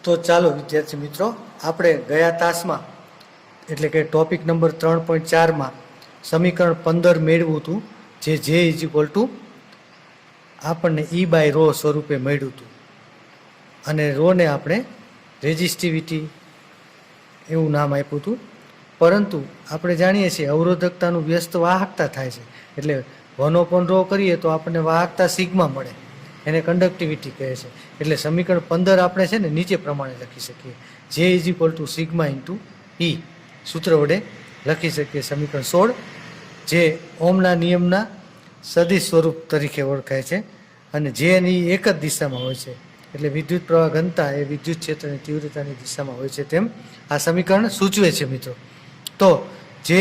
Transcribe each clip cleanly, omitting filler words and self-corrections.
તો ચાલો વિદ્યાર્થી મિત્રો, આપણે ગયા તાસમાં એટલે કે ટોપિક નંબર 3.4માં સમીકરણ 15 મેળવ્યું હતું, જે જે ઇઝ ઇક્વલ ટુ આપણને ઈ બાય રો સ્વરૂપે મળ્યું હતું. અને રોને આપણે રેઝિસ્ટિવિટી એવું નામ આપ્યું હતું. પરંતુ આપણે જાણીએ છીએ અવરોધકતાનું વ્યસ્ત વાહકતા થાય છે, એટલે 1/ρ કરીએ તો આપણને વાહકતા સિગ્મા મળે, એને કંડક્ટિવિટી કહે છે. એટલે સમીકરણ 15 આપણે છે ને નીચે પ્રમાણે લખી શકીએ: J is equal to sigma into E સૂત્ર વડે લખી શકીએ. સમીકરણ 16 જે ઓમના નિયમના સદિશ સ્વરૂપ તરીકે ઓળખાય છે, અને જે એની એક જ દિશામાં હોય છે. એટલે વિદ્યુત પ્રવાહ ઘનતા એ વિદ્યુત ક્ષેત્રની તીવ્રતાની દિશામાં હોય છે, તેમ આ સમીકરણ સૂચવે છે મિત્રો. તો જે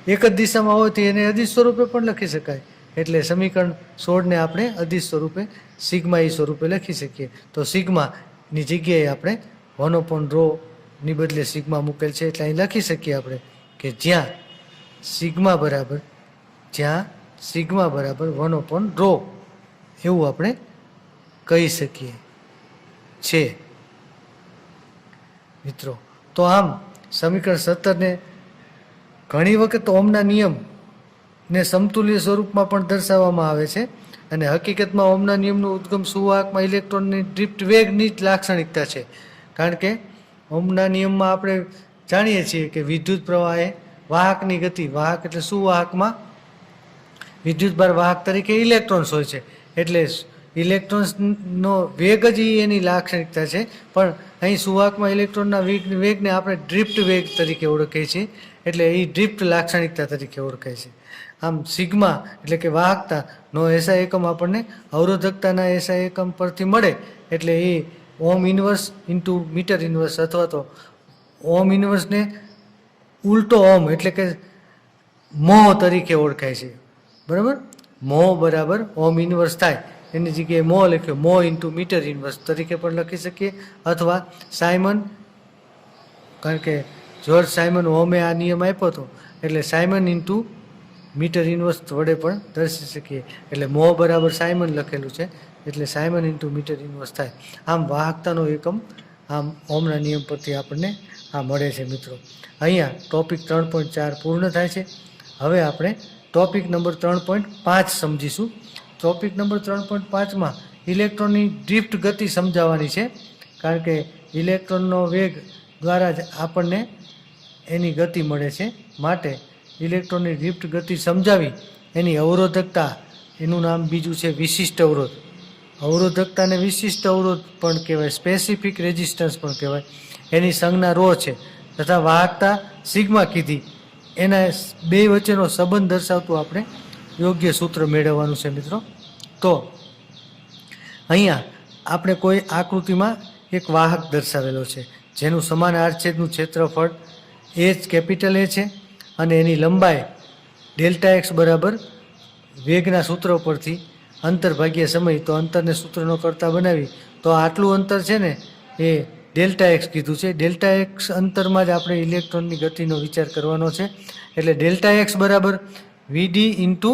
એક જ દિશામાં હોય તો એને અદિશ સ્વરૂપે પણ લખી શકાય. એટલે સમીકરણ 16ને આપણે અદિશ સ્વરૂપે સિગ્મા ઈ સ્વરૂપે લખી શકીએ. તો સિગ્માની જગ્યાએ આપણે 1/ρની બદલે સિગ્મા મૂકેલ છે, એટલે અહીં લખી શકીએ આપણે કે જ્યાં સિગ્મા બરાબર 1/ρ એવું આપણે કહી શકીએ છે મિત્રો. તો આમ સમીકરણ 17ને ઘણી વખત ઓમના નિયમને સમતુલ્ય સ્વરૂપમાં પણ દર્શાવવામાં આવે છે, અને હકીકતમાં ઓમના નિયમનું ઉદ્ગમ સુવાહકમાં ઇલેક્ટ્રોનની ડ્રિફ્ટ વેગની જ લાક્ષણિકતા છે. કારણ કે ઓમના નિયમમાં આપણે જાણીએ છીએ કે વિદ્યુત પ્રવાહ એ વાહકની ગતિ, વાહક એટલે સુવાહકમાં વિદ્યુતભાર વાહક તરીકે ઇલેક્ટ્રોન્સ હોય છે, એટલે ઇલેક્ટ્રોન્સનો વેગ જ એની લાક્ષણિકતા છે. પણ અહીં સુવાહકમાં ઇલેક્ટ્રોનના વેગને આપણે ડ્રિફ્ટ વેગ તરીકે ઓળખીએ છીએ, એટલે એ ડ્રિફ્ટ લાક્ષણિકતા તરીકે ઓળખાય છે. આમ સિગ્મા એટલે કે વાહકતાનો એસઆઈ એકમ આપણને અવરોધકતાના એસઆઈ એકમ પરથી મળે, એટલે એ ઓમ ઇન્વર્સ ઇન્ટુ મીટર ઇન્વર્સ, અથવા તો ઓમ ઇન્વર્સને ઉલટો ઓમ એટલે કે મો તરીકે ઓળખાય છે. બરાબર, મો બરાબર ઓમ ઇન્વર્સ થાય, એની જગ્યાએ મો લખ્યો, મો ઇન્ટુ મીટર ઇન્વર્સ તરીકે પણ લખી શકીએ. અથવા સાયમન, કારણ કે જ્યોર્જ સાયમન ઓમે આ નિયમ આપ્યો હતો, એટલે સાયમન ઇન્ટુ મીટર ઇન્વર્સ વડે પણ દર્શી શકીએ. એટલે મો બરાબર સાયમન લખેલું છે, એટલે સાયમન ઇન્ટુ મીટર ઇન્વર્સ થાય. આમ વાહકતાનો એકમ આમ ઓમના નિયમ પરથી આપણને આ મળે છે મિત્રો. અહીંયા ટોપિક 3.4 પૂર્ણ થાય છે. હવે આપણે ટોપિક નંબર 3.5 સમજીશું. ટોપિક નંબર 3.5માં ઇલેક્ટ્રોનની ડ્રિફ્ટ ગતિ સમજાવવાની છે, કારણ કે ઇલેક્ટ્રોનનો વેગ દ્વારા જ આપણને એની ગતિ મળે છે. માટે ઇલેક્ટ્રોનની ડ્રિફ્ટ ગતિ સમજાવી એની અવરોધકતા, એનું નામ બીજું છે વિશિષ્ટ અવરોધ. અવરોધકતાને વિશિષ્ટ અવરોધ પણ કહેવાય, સ્પેસિફિક રેઝિસ્ટન્સ પણ કહેવાય. એની સંજ્ઞા ρ છે, તથા વાહકતા સિગ્મા કીધી. એના બે વચ્ચેનો સંબંધ દર્શાવતું આપણે યોગ્ય સૂત્ર મેળવવાનું છે મિત્રો. તો અહીંયા આપણે કોઈ આકૃતિમાં એક વાહક દર્શાવેલો છે, જેનું સમાન આડછેદનું ક્ષેત્રફળ H કેપિટલ A છે, અને એની લંબાઈ Δx બરાબર વેગના સૂત્ર પરથી અંતર ભાગ્યા સમય, તો અંતરને સૂત્રનો કરતા બનાવી તો આટલું અંતર છે ને એ Δx કીધું છે. Δx અંતરમાં જ આપણે ઇલેક્ટ્રોનની ગતિનો વિચાર કરવાનો છે. એટલે Δx બરાબર Vd ઇન્ટુ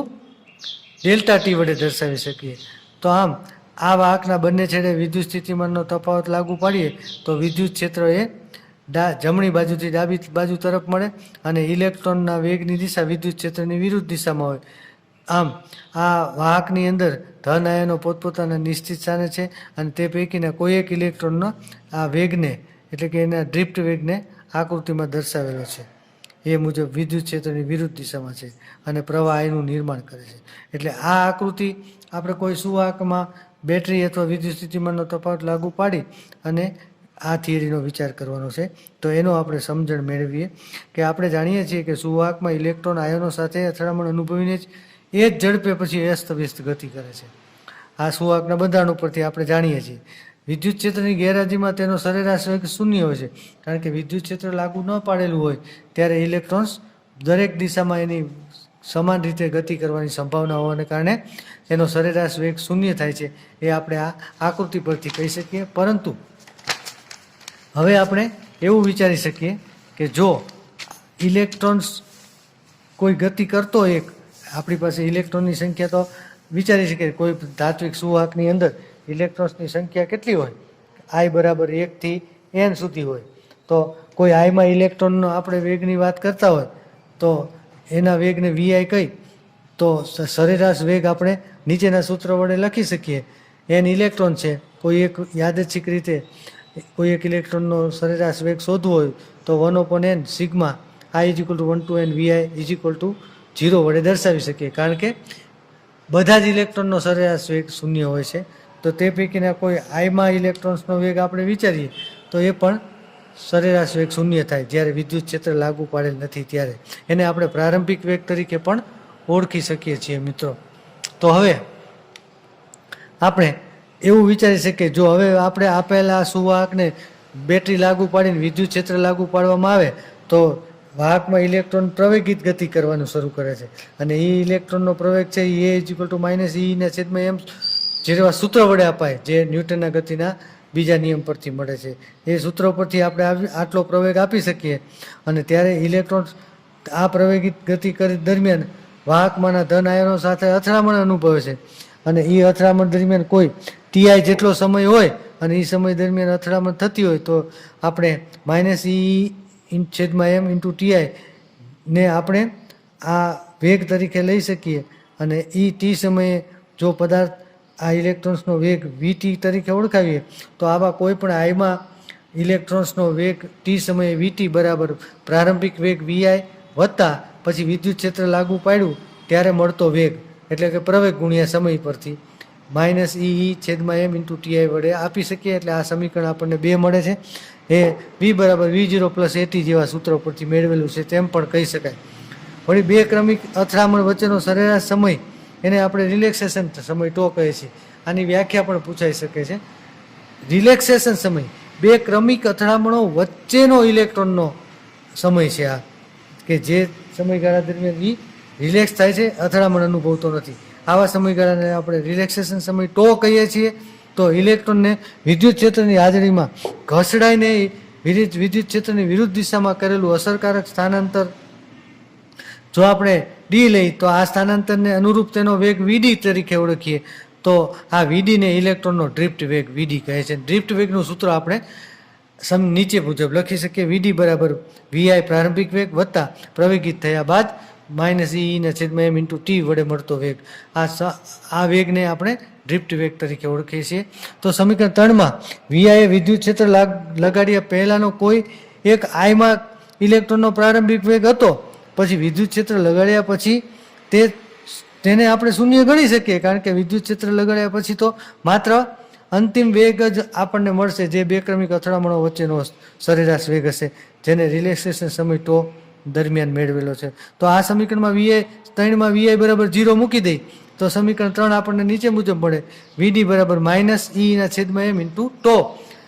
Δt વડે દર્શાવી શકીએ. તો આમ આ વાહકના બંને છેડે વિદ્યુત સ્થિતિમાનનો તફાવત લાગુ પાડીએ તો વિદ્યુત ક્ષેત્ર એ જમણી બાજુથી ડાબી બાજુ તરફ મળે, અને ઇલેક્ટ્રોનના વેગની દિશા વિદ્યુત ક્ષેત્રની વિરુદ્ધ દિશામાં હોય. આમ આ વાહકની અંદર ધન આયનો પોતપોતાના નિશ્ચિત સ્થાને છે, અને તે પૈકીના કોઈ એક ઇલેક્ટ્રોનના આ વેગને એટલે કે એના ડ્રિફ્ટ વેગને આકૃતિમાં દર્શાવેલો છે. એ મુજબ વિદ્યુત ક્ષેત્રની વિરુદ્ધ દિશામાં છે, અને પ્રવાહ એનું નિર્માણ કરે છે. એટલે આ આકૃતિ આપણે કોઈ સુવાહકમાં બેટરી અથવા વિદ્યુત સ્થિતિમાનનો તફાવત લાગુ પાડી અને આ થિયરીનો વિચાર કરવાનો છે. તો એનો આપણે સમજણ મેળવીએ કે આપણે જાણીએ છીએ કે સુવાહકમાં ઇલેક્ટ્રોન આયનો સાથે અથડામણ અનુભવીને જ એ જ ઝડપે પછી અસ્તવ્યસ્ત ગતિ કરે છે. આ સુવાહકના બંધારણ ઉપરથી આપણે જાણીએ છીએ. વિદ્યુત ક્ષેત્રની ગેરહાજરીમાં તેનો સરેરાશ વેગ શૂન્ય હોય છે, કારણ કે વિદ્યુત ક્ષેત્ર લાગુ ન પાડેલું હોય ત્યારે ઇલેક્ટ્રોન્સ દરેક દિશામાં એની સમાન રીતે ગતિ કરવાની સંભાવના હોવાને કારણે એનો સરેરાશ વેગ શૂન્ય થાય છે. એ આપણે આ આકૃતિ પરથી કહી શકીએ. પરંતુ હવે આપણે એવું વિચારી શકીએ કે જો ઇલેક્ટ્રોન્સ કોઈ ગતિ કરતો, એક આપણી પાસે ઇલેક્ટ્રોનની સંખ્યા તો વિચારી શકીએ, કોઈ ધાત્વિક સુવાહકની અંદર ઇલેક્ટ્રોન્સની સંખ્યા કેટલી હોય, I બરાબર 1 થી એન સુધી હોય. તો કોઈ આઈમાં ઇલેક્ટ્રોનનો આપણે વેગની વાત કરતા હોય તો એના વેગને વીઆઈ કહી તો સરેરાશ વેગ આપણે નીચેના સૂત્ર વડે લખી શકીએ. એન ઇલેક્ટ્રોન છે, કોઈ એક યાદચ્છિક રીતે કોઈ એક ઇલેક્ટ્રોનનો સરેરાશ વેગ શોધવો હોય તો 1/n sigma I = 1 to n VI = 0 વડે દર્શાવી શકીએ. કારણ કે બધા જ ઇલેક્ટ્રોનનો સરેરાશ વેગ શૂન્ય હોય છે. તો તે પૈકીના કોઈ આઈમાં ઇલેક્ટ્રોન્સનો વેગ આપણે વિચારીએ તો એ પણ સરેરાશ વેગ શૂન્ય થાય જ્યારે વિદ્યુત ક્ષેત્ર લાગુ પાડેલ નથી ત્યારે. એને આપણે પ્રારંભિક વેગ તરીકે પણ ઓળખી શકીએ છીએ મિત્રો. તો હવે આપણે એવું વિચારી શકીએ, જો હવે આપણે આપેલા સુવાહકને બેટરી લાગુ પાડીને વિદ્યુત ક્ષેત્ર લાગુ પાડવામાં આવે તો વાહકમાં ઇલેક્ટ્રોન પ્રવેગિત ગતિ કરવાનું શરૂ કરે છે અને એ ઇલેક્ટ્રોનનો પ્રવેગ છે એ E/E/m જેવા સૂત્ર વડે અપાય, જે ન્યૂટનના ગતિના બીજા નિયમ પરથી મળે છે. એ સૂત્રો પરથી આપણે આટલો પ્રવેગ આપી શકીએ અને ત્યારે ઇલેક્ટ્રોન આ પ્રવેગિત ગતિ કરી દરમિયાન વાહકમાંના ધન આયનો સાથે અથડામણ અનુભવે છે અને એ અથડામણ દરમિયાન કોઈ ટીઆઈ જેટલો સમય હોય અને એ સમય દરમિયાન અથડામણ થતી હોય તો આપણે -E/m/Ti ને આપણે આ વેગ તરીકે લઈ શકીએ અને એ ટી સમયે જો પદાર્થ આ ઇલેક્ટ્રોન્સનો વેગ VT તરીકે ઓળખાવીએ તો આવા કોઈ પણ આઈમાં ઇલેક્ટ્રોન્સનો વેગ ટી સમયે VT બરાબર પ્રારંભિક વેગ VI વત્તા પછી વિદ્યુત ક્ષેત્ર લાગુ પાડ્યું ત્યારે મળતો વેગ એટલે કે પ્રવેગ ગુણ્યા સમય પરથી -E/m/Ti વડે આપી શકીએ. એટલે આ સમીકરણ આપણને 2 મળે છે. એ V = V0 + AT જેવા સૂત્રો પરથી મેળવેલું છે તેમ પણ કહી શકાય. વળી બે ક્રમિક અથડામણ વચ્ચેનો સરેરાશ સમય એને આપણે રિલેક્સેશન સમય ટો કહે છે. આની વ્યાખ્યા પણ પૂછાઈ શકે છે. રિલેક્સેશન સમય બે ક્રમિક અથડામણો વચ્ચેનો ઇલેક્ટ્રોનનો સમય છે આ, કે જે સમયગાળા દરમિયાન એ રિલેક્સ થાય છે, અથડામણ અનુભવતો નથી. આવા સમયગાળાને આપણે રિલેક્સેશન સમય ટો કહીએ છીએ. તો ઇલેક્ટ્રોનને વિદ્યુત ક્ષેત્રની હાજરીમાં ઘસડાઈને વિદ્યુત ક્ષેત્રની વિરુદ્ધ દિશામાં કરેલું અસરકારક સ્થાનાંતર જો આપણે ડી લઈ તો આ સ્થાનાંતરને અનુરૂપ તેનો વેગ VD તરીકે ઓળખીએ તો આ VDને ઇલેક્ટ્રોનનો ડ્રિફ્ટ વેગ VD કહે છે. ડ્રિફ્ટ વેગનું સૂત્ર આપણે નીચે મુજબ લખી શકીએ. VD = VI પ્રારંભિક વેગ વત્તા પ્રવેગિત થયા બાદ -E/m/T વડે મળતો વેગ. આ વેગને આપણે ડ્રિફ્ટ વેગ તરીકે ઓળખીએ છીએ. તો સમીકરણ 3માં VI એ વિદ્યુત ક્ષેત્ર લગાડ્યા પહેલાનો કોઈ એક આઈમાં ઇલેક્ટ્રોનનો પ્રારંભિક વેગ હતો, પછી વિદ્યુત ક્ષેત્ર લગાડ્યા પછી તેને આપણે શૂન્ય ગણી શકીએ કારણ કે વિદ્યુત ક્ષેત્ર લગાડ્યા પછી તો માત્ર અંતિમ વેગ જ આપણને મળશે જે બે ક્રમિક અથડામણો વચ્ચેનો સરેરાશ વેગ હશે, જેને રિલેક્સેશન સમય ટો દરમિયાન મેળવેલો છે. તો આ સમીકરણમાં VI = 0 મૂકી દઈ તો સમીકરણ 3 આપણને નીચે મુજબ મળે. VD = -E/m/τ.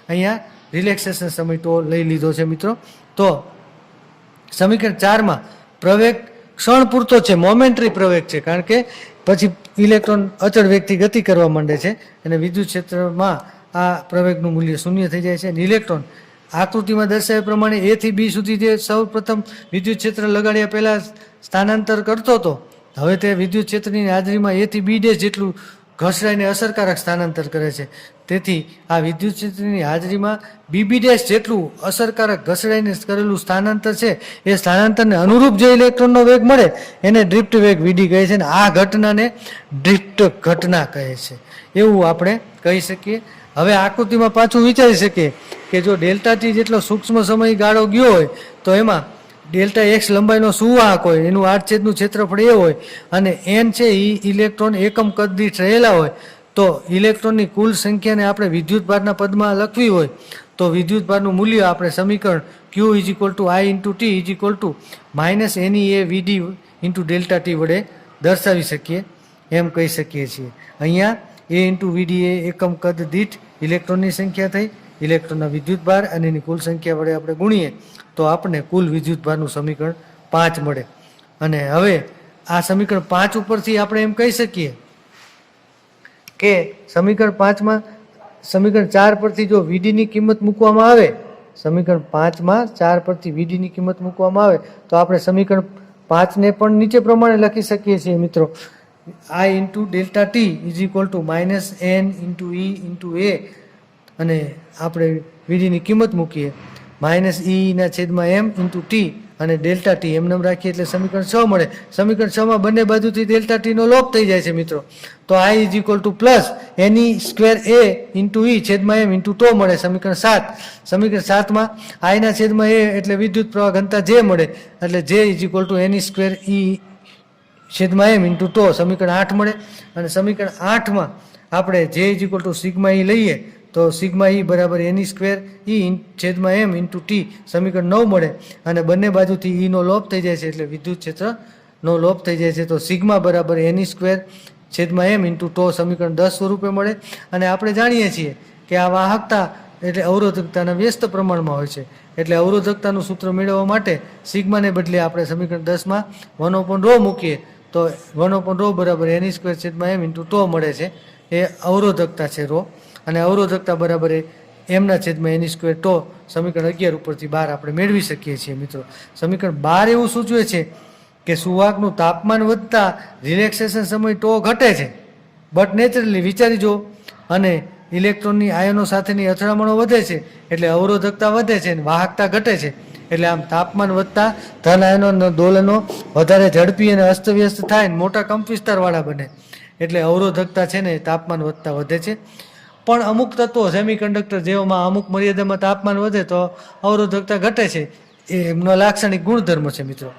અહીંયા રિલેક્સેશન સમય ટો લઈ લીધો છે મિત્રો. તો સમીકરણ 4માં પ્રવેગ ક્ષણ પૂરતો છે, મોમેન્ટરી પ્રવેગ છે, કારણ કે પછી ઇલેક્ટ્રોન અચળ વેગથી ગતિ કરવા માંડે છે અને વિદ્યુત ક્ષેત્રમાં આ પ્રવેગનું મૂલ્ય શૂન્ય થઈ જાય છે. અને ઇલેક્ટ્રોન આકૃતિમાં દર્શાવ્યા પ્રમાણે A થી B સુધી જે સૌ પ્રથમ વિદ્યુત ક્ષેત્ર લગાડ્યા પહેલા સ્થાનાંતર કરતો હતો, હવે તે વિદ્યુત ક્ષેત્રની હાજરીમાં A થી B' જેટલું ઘસડાઈને અસરકારક સ્થાનાંતર કરે છે. તેથી આ વિદ્યુત ક્ષેત્રની હાજરીમાં BB' જેટલું અસરકારક ઘસડાઈને કરેલું સ્થાનાંતર છે એ સ્થાનાંતરને અનુરૂપ જે ઇલેક્ટ્રોનનો વેગ મળે એને ડ્રિફ્ટ વેગ VD કહે છે અને આ ઘટનાને ડ્રિફ્ટ ઘટના કહે છે એવું આપણે કહી શકીએ. હવે આકૃતિમાં પાછું વિચારી શકીએ કે જો ΔT જેટલો સૂક્ષ્મ સમયગાળો ગયો હોય તો એમાં Δx લંબાઈનો સુવાહક હોય, એનું આડછેદનું ક્ષેત્રફળ એ હોય અને n છે એ ઇલેક્ટ્રોન એકમ કદ દીઠ રહેલા હોય, તો ઇલેક્ટ્રોનની કુલ સંખ્યાને આપણે વિદ્યુતભારના પદમાં લખવી હોય તો વિદ્યુતભારનું મૂલ્ય આપણે સમીકરણ Q = I × T -NeAVD × Δt વડે દર્શાવી શકીએ એમ કહી શકીએ છીએ. અહીંયા A × VD એ એકમ કદ દીઠ ઇલેક્ટ્રોનની સંખ્યા થઈ, ઇલેક્ટ્રોનના વિદ્યુતભાર અને એની કુલ સંખ્યા વડે આપણે ગુણીએ તો આપણને કુલ વિદ્યુતભારનું સમીકરણ 5 મળે. અને હવે આ સમીકરણ 5 ઉપરથી આપણે એમ કહી શકીએ કે સમીકરણ 5માં સમીકરણ 4 પરથી જો VDની કિંમત મૂકવામાં આવે, સમીકરણ 5માં 4 પરથી VDની કિંમત મૂકવામાં આવે તો આપણે સમીકરણ 5ને પણ નીચે પ્રમાણે લખી શકીએ છીએ મિત્રો. I × Δt = -n × E × A અને આપણે વીડીની કિંમત મૂકીએ માઇનસ ઈના છેદમાં એમ ઇન્ટુ ટી અને ડેલ્ટા ટી એમ નામ રાખીએ એટલે સમીકરણ 6 મળે. સમીકરણ 6માં બંને બાજુથી ડેલ્ટા ટીનો લોપ થઈ જાય છે મિત્રો. તો I is equal to plus N E square A into E છેદમાં એમ ઇન્ટુ ટો મળે સમીકરણ 7. સમીકરણ 7માં આઈના છેદમાં એ એટલે વિદ્યુત પ્રવાહ ઘનતા જે મળે એટલે J is equal to N E square E છેદમાં એમ ઇન્ટુ ટો સમીકરણ 8 મળે. અને સમીકરણ 8માં આપણે જે ઇઝ ઇક્વલ ટુ સિગ્મા ઈ લઈએ તો સિગ્મા ઈ બરાબર એની સ્ક્વેર ઈ છેદમાં એમ ઇન્ટુ ટી સમીકરણ 9 મળે. અને બંને બાજુથી ઈનો લોપ થઈ જાય છે એટલે વિદ્યુત ક્ષેત્રનો લોપ થઈ જાય છે. તો સિગ્મા બરાબર એની સ્ક્વેર છેદમાં એમ ઇન્ટુ ટો સમીકરણ 10 સ્વરૂપે મળે. અને આપણે જાણીએ છીએ કે આ વાહકતા એટલે અવરોધકતાના વ્યસ્ત પ્રમાણમાં હોય છે એટલે અવરોધકતાનું સૂત્ર મેળવવા માટે સિગ્માને બદલે આપણે સમીકરણ 10માં 1/ρ મૂકીએ તો 1/ρ બરાબર એની સ્ક્વેર છેદમાં એમ ઇન્ટુ ટો મળે છે. એ અવરોધકતા છે ρ અને અવરોધકતા બરાબર એમના છેદમાં એની સ્ક્વેર ટો સમીકરણ 11 ઉપરથી 12 આપણે મેળવી શકીએ છીએ મિત્રો. સમીકરણ 12 એવું સૂચવે છે કે સુવાહકનું તાપમાન વધતા રિલેક્સેશન સમય ટો ઘટે છે બટ નેચરલી વિચારી જો અને ઇલેક્ટ્રોનની આયનો સાથેની અથડામણો વધે છે એટલે અવરોધકતા વધે છે અને વાહકતા ઘટે છે. એટલે આમ તાપમાન વધતા ધન આયનો દોલનો વધારે ઝડપી અને અસ્તવ્યસ્ત થાય ને મોટા કંપવિસ્તારવાળા બને એટલે અવરોધકતા છે ને તાપમાન વધતા વધે છે. પણ અમુક તત્વો સેમિકન્ડક્ટર જેઓમાં અમુક મર્યાદામાં તાપમાન વધે તો અવરોધકતા ઘટે છે એ એમનો લાક્ષણિક ગુણધર્મ છે મિત્રો.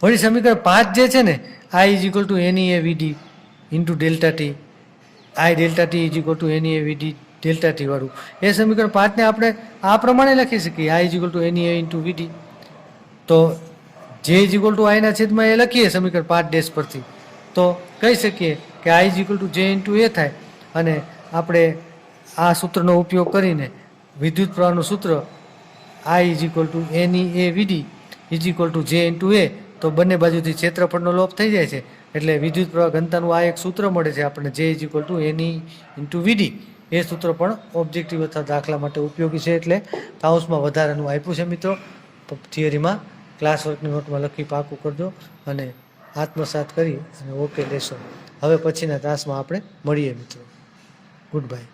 વળી સમીકરણ 5 જે છે ને I is equal to N E A V D into delta T I delta T is equal to N E A V D delta T વાળું એ સમીકરણ 5ને આપણે આ પ્રમાણે લખી શકીએ I is equal to N E A into V D. તો જે ઇઝ ઇક્વલ ટુ આઈના છેદમાં એ લખીએ સમીકરણ 5 ડેશ પરથી તો કહી શકીએ કે આઈ ઇઝ ઇક્વલ ટુ જે ઇન્ટુ એ થાય. અને આપણે આ સૂત્રનો ઉપયોગ કરીને વિદ્યુત પ્રવાહનું સૂત્ર આઈ is equal to N E A VD is equal two જે ઇન્ટુ એ તો બંને બાજુથી ક્ષેત્રફળનો લોપ થઈ જાય છે એટલે વિદ્યુત પ્રવાહ ઘનતાનું આ એક સૂત્ર મળે છે આપણને J is equal to N E into V D. એ સૂત્ર પણ ઓબ્જેક્ટિવ અથવા દાખલા માટે ઉપયોગી છે એટલે કાઉન્સમાં વધારાનું આપ્યું છે મિત્રો. થિયરીમાં ક્લાસ વર્કની નોટમાં લખી પાકું કરજો અને આત્મસાત કરી અને ઓકે લેશો. હવે પછીના ક્લાસમાં આપણે મળીએ મિત્રો. Good bye.